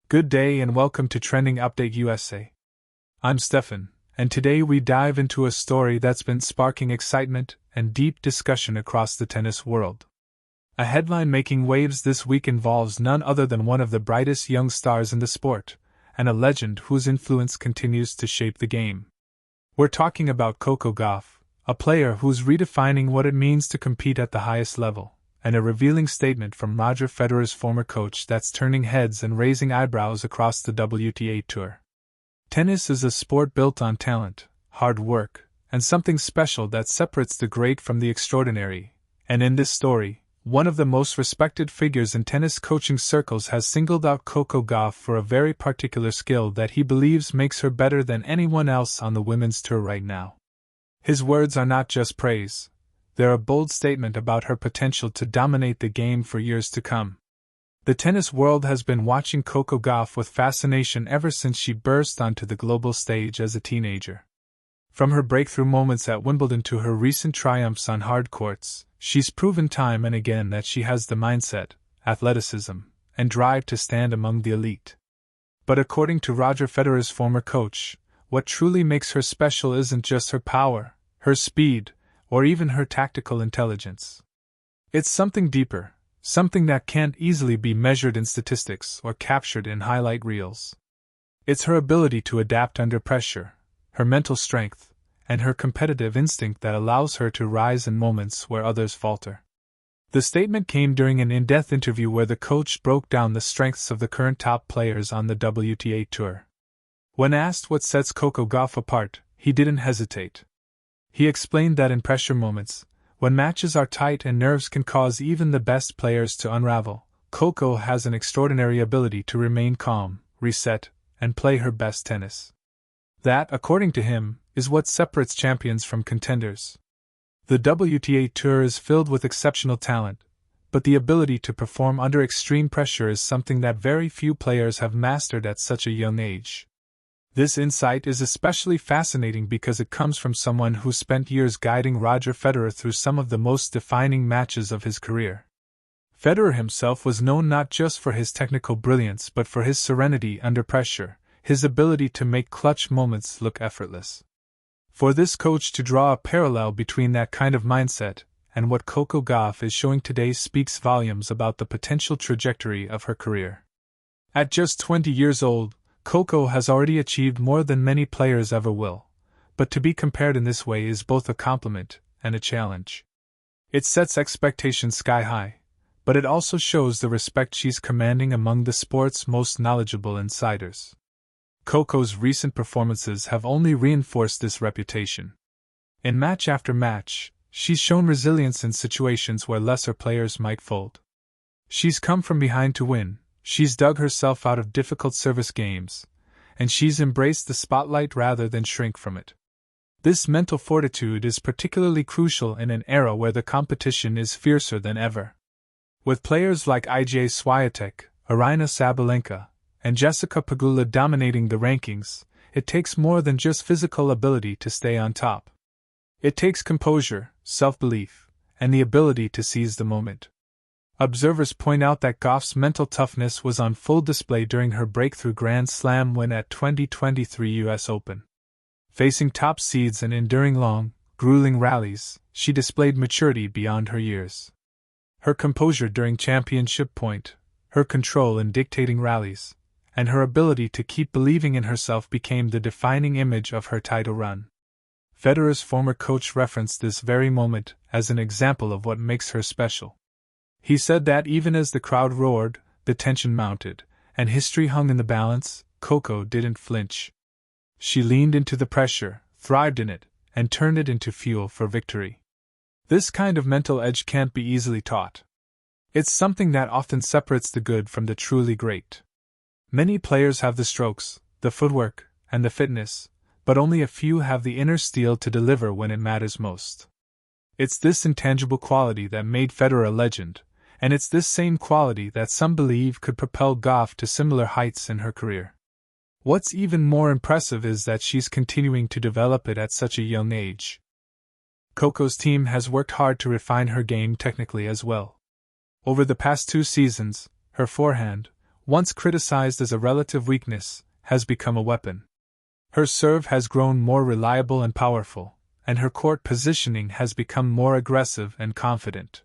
Good day and welcome to Trending Update USA. I'm Stefan, and today we dive into a story that's been sparking excitement and deep discussion across the tennis world. A headline making waves this week involves none other than one of the brightest young stars in the sport, and a legend whose influence continues to shape the game. We're talking about Coco Gauff, a player who's redefining what it means to compete at the highest level, and a revealing statement from Roger Federer's former coach that's turning heads and raising eyebrows across the WTA Tour. Tennis is a sport built on talent, hard work, and something special that separates the great from the extraordinary, and in this story, one of the most respected figures in tennis coaching circles has singled out Coco Gauff for a very particular skill that he believes makes her better than anyone else on the women's tour right now. His words are not just praise, they're a bold statement about her potential to dominate the game for years to come. The tennis world has been watching Coco Gauff with fascination ever since she burst onto the global stage as a teenager. From her breakthrough moments at Wimbledon to her recent triumphs on hard courts, she's proven time and again that she has the mindset, athleticism, and drive to stand among the elite. But according to Roger Federer's former coach, what truly makes her special isn't just her power, her speed, or even her tactical intelligence. It's something deeper, something that can't easily be measured in statistics or captured in highlight reels. It's her ability to adapt under pressure, her mental strength, and her competitive instinct that allows her to rise in moments where others falter. The statement came during an in-depth interview where the coach broke down the strengths of the current top players on the WTA Tour. When asked what sets Coco Gauff apart, he didn't hesitate. He explained that in pressure moments, when matches are tight and nerves can cause even the best players to unravel, Coco has an extraordinary ability to remain calm, reset, and play her best tennis. That, according to him, is what separates champions from contenders. The WTA Tour is filled with exceptional talent, but the ability to perform under extreme pressure is something that very few players have mastered at such a young age. This insight is especially fascinating because it comes from someone who spent years guiding Roger Federer through some of the most defining matches of his career. Federer himself was known not just for his technical brilliance but for his serenity under pressure, his ability to make clutch moments look effortless. For this coach to draw a parallel between that kind of mindset and what Coco Gauff is showing today speaks volumes about the potential trajectory of her career. At just 20 years old, Coco has already achieved more than many players ever will, but to be compared in this way is both a compliment and a challenge. It sets expectations sky high, but it also shows the respect she's commanding among the sport's most knowledgeable insiders. Coco's recent performances have only reinforced this reputation. In match after match, she's shown resilience in situations where lesser players might fold. She's come from behind to win, she's dug herself out of difficult service games, and she's embraced the spotlight rather than shrink from it. This mental fortitude is particularly crucial in an era where the competition is fiercer than ever. With players like Iga Swiatek, Aryna Sabalenka, and Jessica Pegula dominating the rankings, it takes more than just physical ability to stay on top. It takes composure, self-belief, and the ability to seize the moment. Observers point out that Gauff's mental toughness was on full display during her breakthrough Grand Slam win at 2023 US Open. Facing top seeds and enduring long, grueling rallies, she displayed maturity beyond her years. Her composure during championship point, her control in dictating rallies, and her ability to keep believing in herself became the defining image of her title run. Federer's former coach referenced this very moment as an example of what makes her special. He said that even as the crowd roared, the tension mounted, and history hung in the balance, Coco didn't flinch. She leaned into the pressure, thrived in it, and turned it into fuel for victory. This kind of mental edge can't be easily taught. It's something that often separates the good from the truly great. Many players have the strokes, the footwork, and the fitness, but only a few have the inner steel to deliver when it matters most. It's this intangible quality that made Federer a legend, and it's this same quality that some believe could propel Gauff to similar heights in her career. What's even more impressive is that she's continuing to develop it at such a young age. Coco's team has worked hard to refine her game technically as well. Over the past 2 seasons, her forehand, once criticized as a relative weakness, has become a weapon. Her serve has grown more reliable and powerful, and her court positioning has become more aggressive and confident.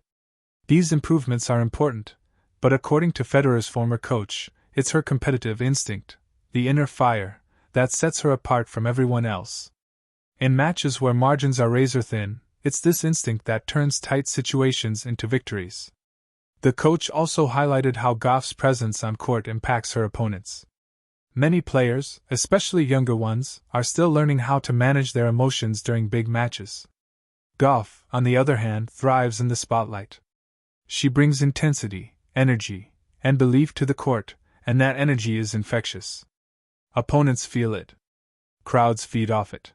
These improvements are important, but according to Federer's former coach, it's her competitive instinct, the inner fire, that sets her apart from everyone else. In matches where margins are razor-thin, it's this instinct that turns tight situations into victories. The coach also highlighted how Gauff's presence on court impacts her opponents. Many players, especially younger ones, are still learning how to manage their emotions during big matches. Gauff, on the other hand, thrives in the spotlight. She brings intensity, energy, and belief to the court, and that energy is infectious. Opponents feel it. Crowds feed off it.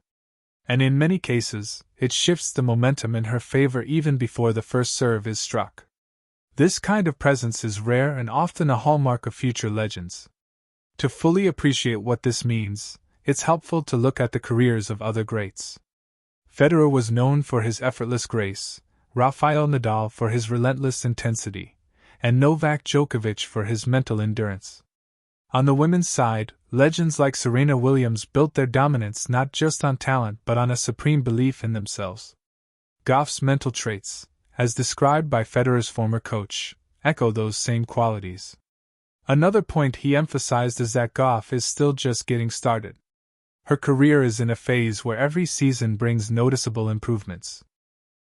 And in many cases, it shifts the momentum in her favor even before the first serve is struck. This kind of presence is rare and often a hallmark of future legends. To fully appreciate what this means, it's helpful to look at the careers of other greats. Federer was known for his effortless grace, Rafael Nadal for his relentless intensity, and Novak Djokovic for his mental endurance. On the women's side, legends like Serena Williams built their dominance not just on talent but on a supreme belief in themselves. Gauff's mental traits, as described by Federer's former coach, echo those same qualities. Another point he emphasized is that Gauff is still just getting started. Her career is in a phase where every season brings noticeable improvements.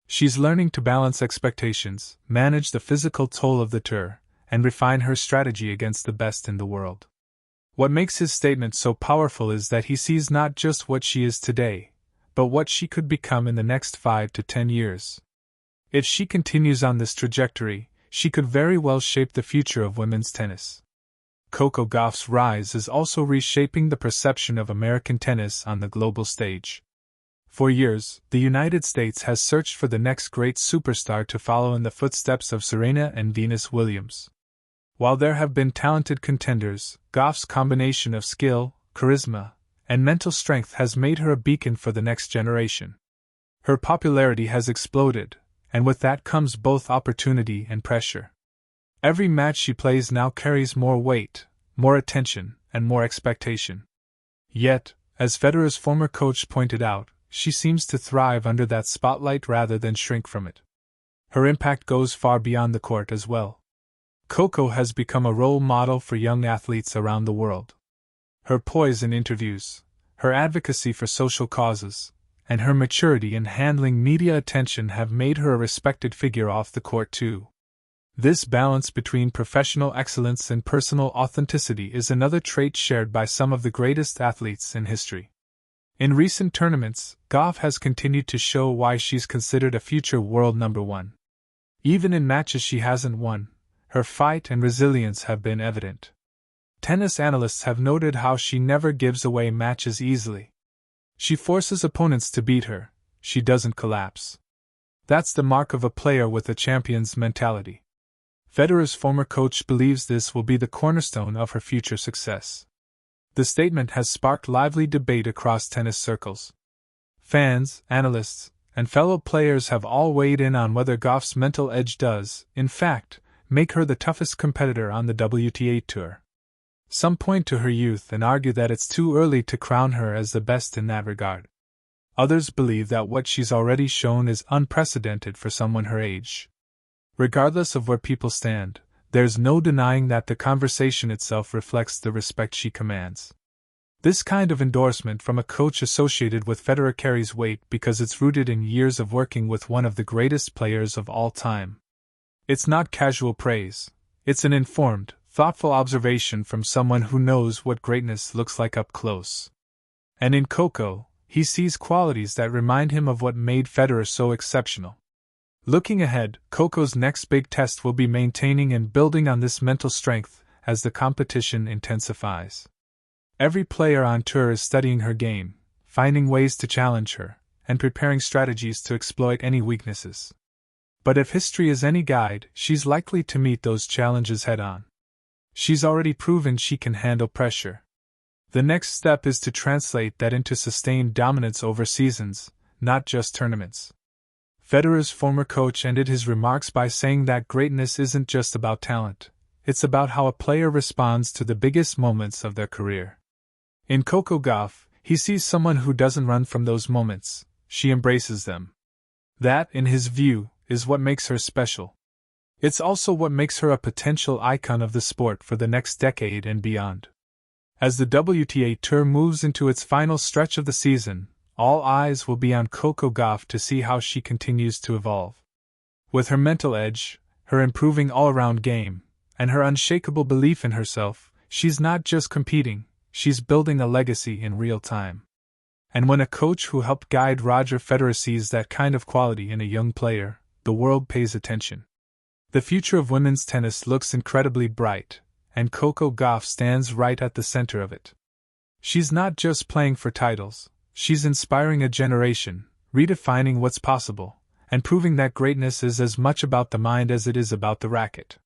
She's learning to balance expectations, manage the physical toll of the tour, and refine her strategy against the best in the world. What makes his statement so powerful is that he sees not just what she is today, but what she could become in the next 5 to 10 years. If she continues on this trajectory, she could very well shape the future of women's tennis. Coco Gauff's rise is also reshaping the perception of American tennis on the global stage. For years, the United States has searched for the next great superstar to follow in the footsteps of Serena and Venus Williams. While there have been talented contenders, Gauff's combination of skill, charisma, and mental strength has made her a beacon for the next generation. Her popularity has exploded, and with that comes both opportunity and pressure. Every match she plays now carries more weight, more attention, and more expectation. Yet, as Federer's former coach pointed out, she seems to thrive under that spotlight rather than shrink from it. Her impact goes far beyond the court as well. Coco has become a role model for young athletes around the world. Her poise in interviews, her advocacy for social causes, and her maturity in handling media attention have made her a respected figure off the court too. This balance between professional excellence and personal authenticity is another trait shared by some of the greatest athletes in history. In recent tournaments, Gauff has continued to show why she's considered a future world number one. Even in matches she hasn't won, her fight and resilience have been evident. Tennis analysts have noted how she never gives away matches easily. She forces opponents to beat her, she doesn't collapse. That's the mark of a player with a champion's mentality. Federer's former coach believes this will be the cornerstone of her future success. The statement has sparked lively debate across tennis circles. Fans, analysts, and fellow players have all weighed in on whether Gauff's mental edge does, in fact, make her the toughest competitor on the WTA Tour. Some point to her youth and argue that it's too early to crown her as the best in that regard. Others believe that what she's already shown is unprecedented for someone her age. Regardless of where people stand, there's no denying that the conversation itself reflects the respect she commands. This kind of endorsement from a coach associated with Federer carries weight because it's rooted in years of working with one of the greatest players of all time. It's not casual praise, it's an informed, thoughtful observation from someone who knows what greatness looks like up close. And in Coco, he sees qualities that remind him of what made Federer so exceptional. Looking ahead, Coco's next big test will be maintaining and building on this mental strength as the competition intensifies. Every player on tour is studying her game, finding ways to challenge her, and preparing strategies to exploit any weaknesses. But if history is any guide, she's likely to meet those challenges head-on. She's already proven she can handle pressure. The next step is to translate that into sustained dominance over seasons, not just tournaments. Federer's former coach ended his remarks by saying that greatness isn't just about talent, it's about how a player responds to the biggest moments of their career. In Coco Gauff, he sees someone who doesn't run from those moments, she embraces them. That, in his view, is what makes her special. It's also what makes her a potential icon of the sport for the next decade and beyond. As the WTA Tour moves into its final stretch of the season, all eyes will be on Coco Gauff to see how she continues to evolve. With her mental edge, her improving all-around game, and her unshakable belief in herself, she's not just competing, she's building a legacy in real time. And when a coach who helped guide Roger Federer sees that kind of quality in a young player, the world pays attention. The future of women's tennis looks incredibly bright, and Coco Gauff stands right at the center of it. She's not just playing for titles, she's inspiring a generation, redefining what's possible, and proving that greatness is as much about the mind as it is about the racket.